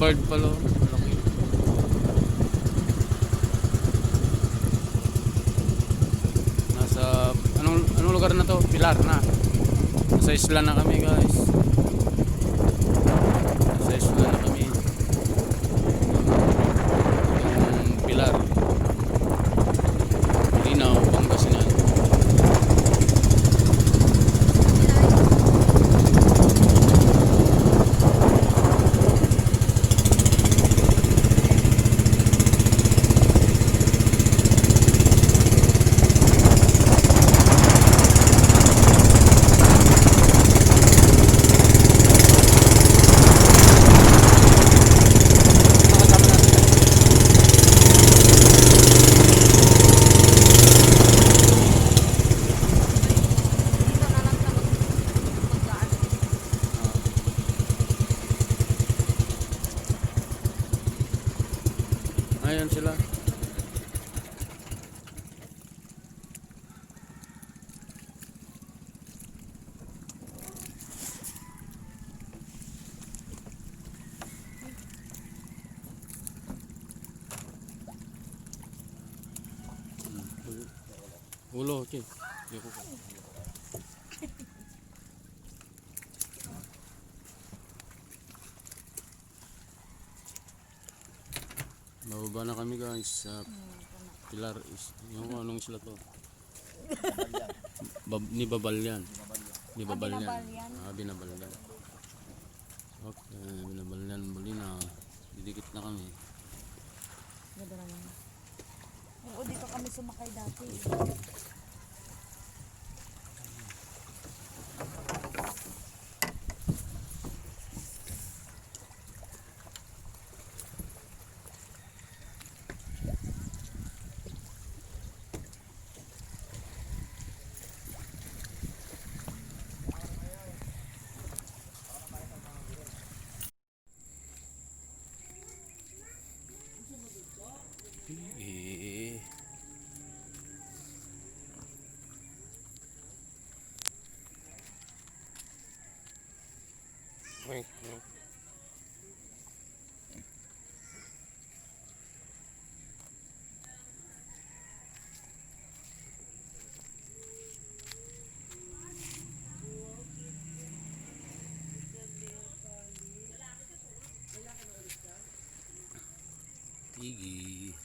bird pala. Malaki. Nasa anong lugar na to? Pilar na. Nasa isla na kami, guys. Nasa isla na kami. Yung Pilar. Linaw, Pangasinan. Ayan sila. Ulo, okay. Bababa na kami, guys sa Pilar is yung anong isla to? Ni Babalyan. Binabalyan. Okay, Binabalyan muli na. Didikit na kami. Ganda naman. Oo, dito kami sumakay dati. Eh. Wait. Tigi.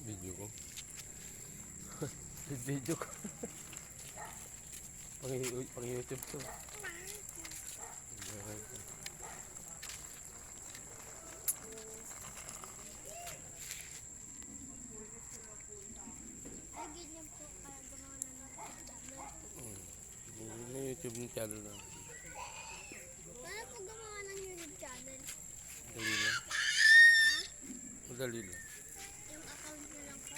Video ko. Video ko. Pang YouTube to. May YouTube channel na. Paano po gumawa ng YouTube channel? Dali lang. Madali lang. Yung account nyo lang po.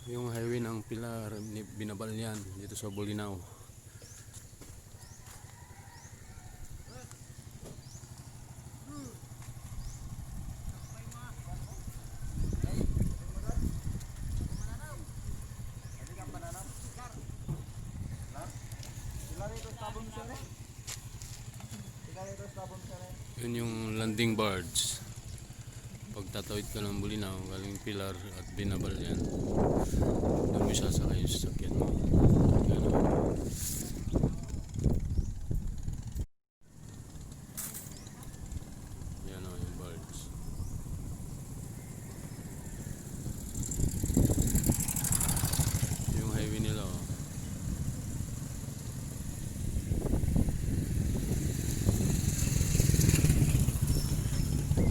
Yung highway ng Pilar, Binabalyan dito sa Bolinao. Yun yung landing barge. Pag tatawid ka ng Bulinaw, galing Pilar at Binabal yan. Doon mo sasakay yung sasakyan mo. Yan o. Yan o yung barge. Yung highway nila o.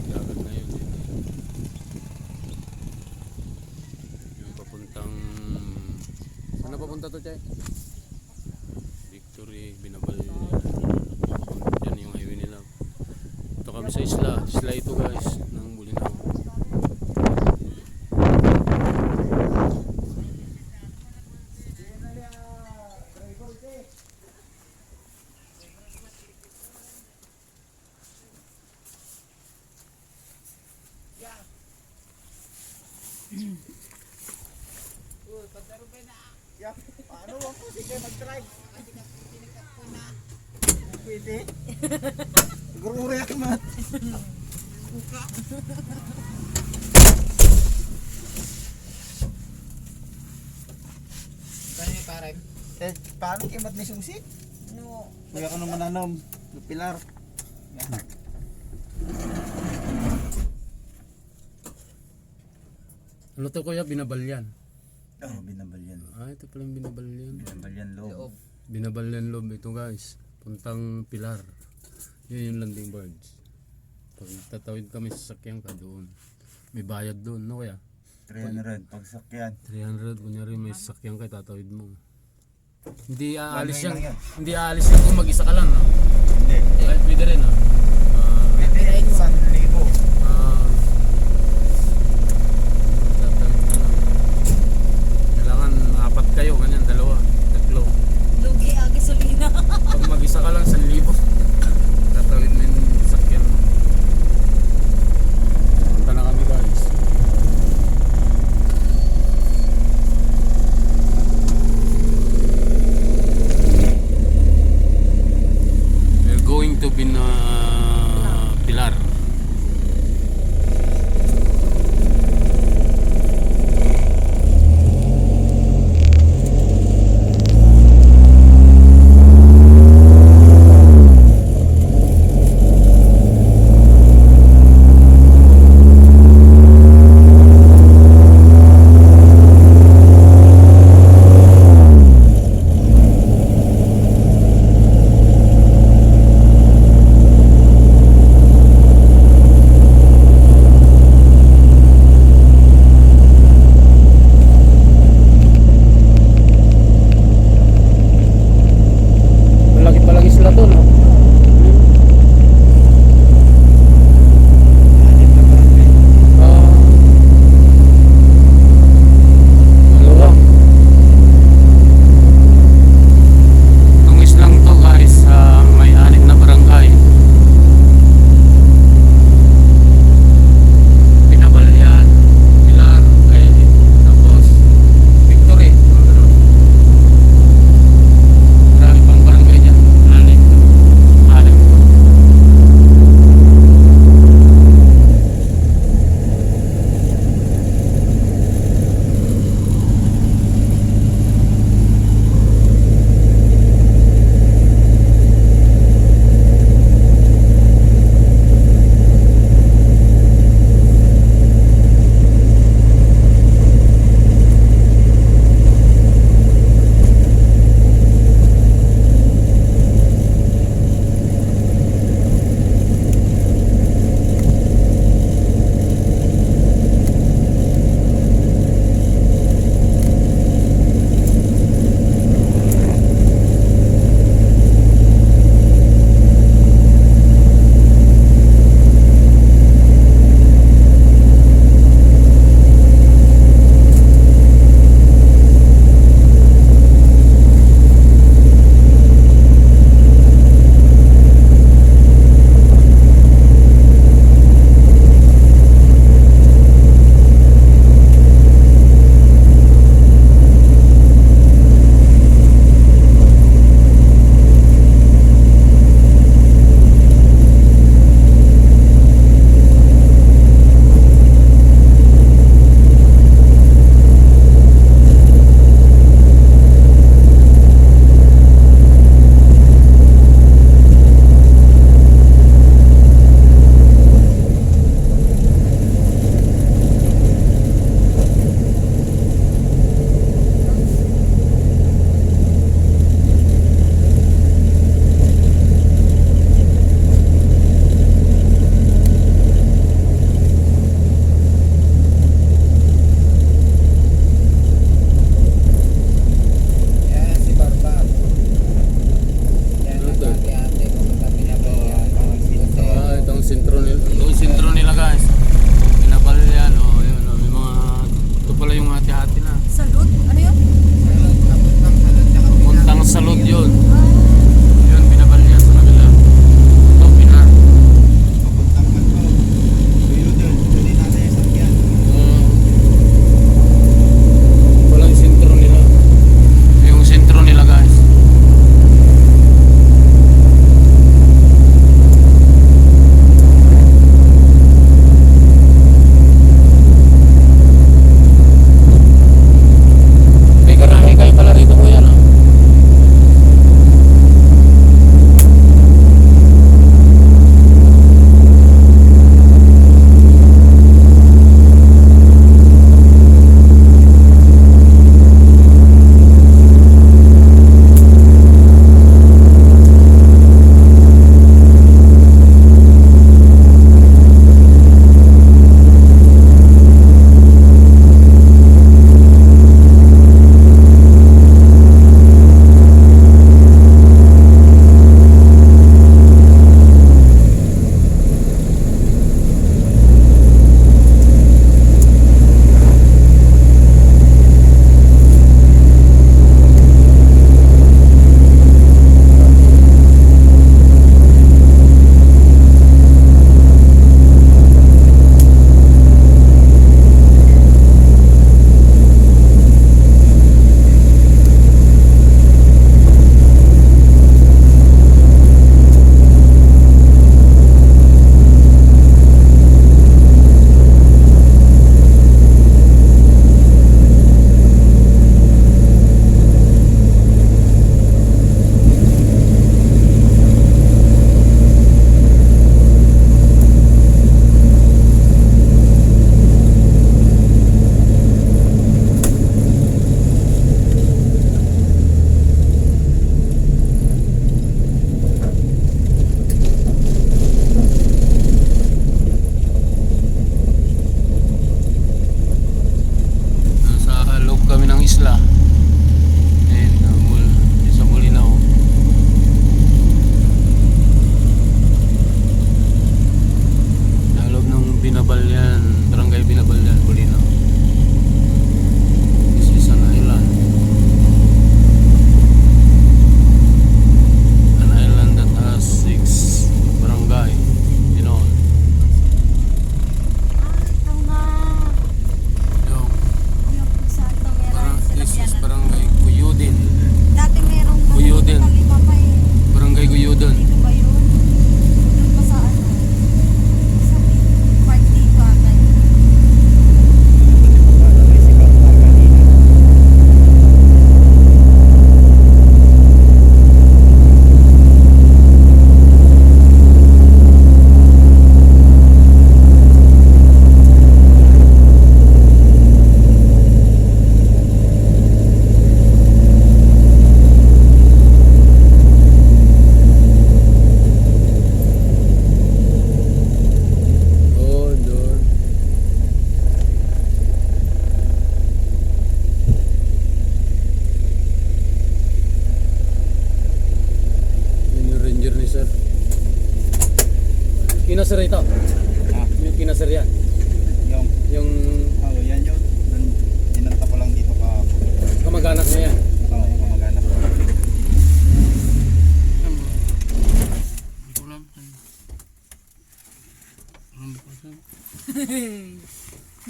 Dagat na yun. Yung papuntang... Saan na papunta to, Chay? Victory, Binabal. Yan yung highway nila. Ito kami sa isla. Isla ito guys, ng Bulinaw. Paano ako? Sige, mag-try. Pwede. Siguro uri ako mat. Kaya parang Eh, paano kimat ni Sungsi? no, Kaya ka naman nanom. Pilar. Ano to kuya? Binabal yan. Oh, binabalyan. Ah, ito pala yung Binabal yan. Binabalyan loob. loob. Binabal yan loob ito guys. Puntang Pilar. Yun yung landing barge. Pag tatawid kami sa sasakyan ka doon. May bayad doon, no kuya? 300 pagsakyan. 300, kunyari may sasakyan ka, tatawid mo. Hindi aalis One way yan. lang yan. Hindi aalis yan kung mag-isa ka lang, no? Hindi. Kahit pwede rin, no? Pwede 1,000. Tatawid ka lang. Kailangan apat kayo, ganyan, dalawa, tatlo. Lugi ang gasolina. Pag mag-isa ka lang, 1,000. Tatawid mo yung sasakyan mo. Punta na kami guys. We're going to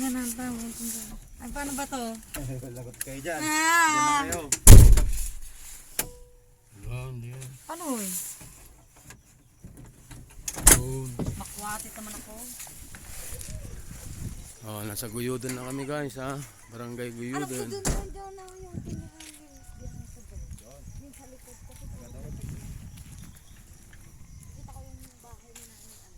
Tingnan natin. Ay, paano ba to? Lagot kayo dyan. Diyan Ah! na kayo. Hindi yan. Ano eh? Yun. Makwatit naman ako. Oh, nasa Guyudan na kami guys ha. Barangay Ano po Guyudan. dun na yung tindahan yung yung sa likod ko. Kita ko yung bahay ni nanay.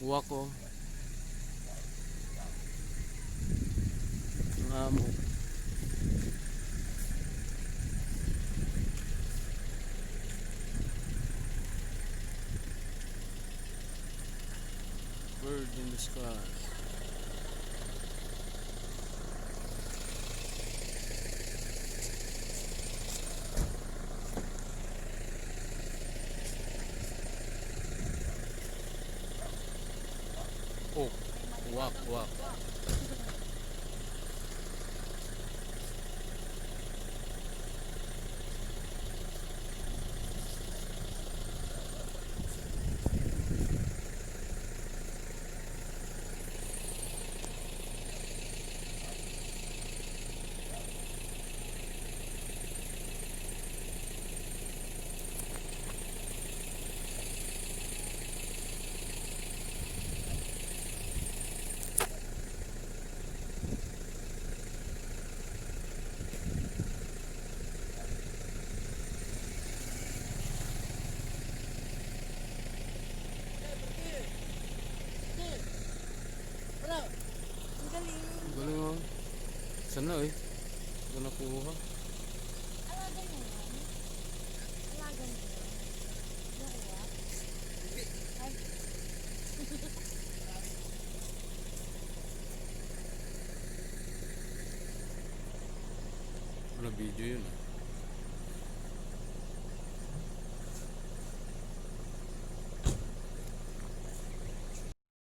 Uwak ko. Ang amo. Bird in the sky. Oh, uwak, uwak. Ang galing. Galing oh. Sana eh. Ito nakuha.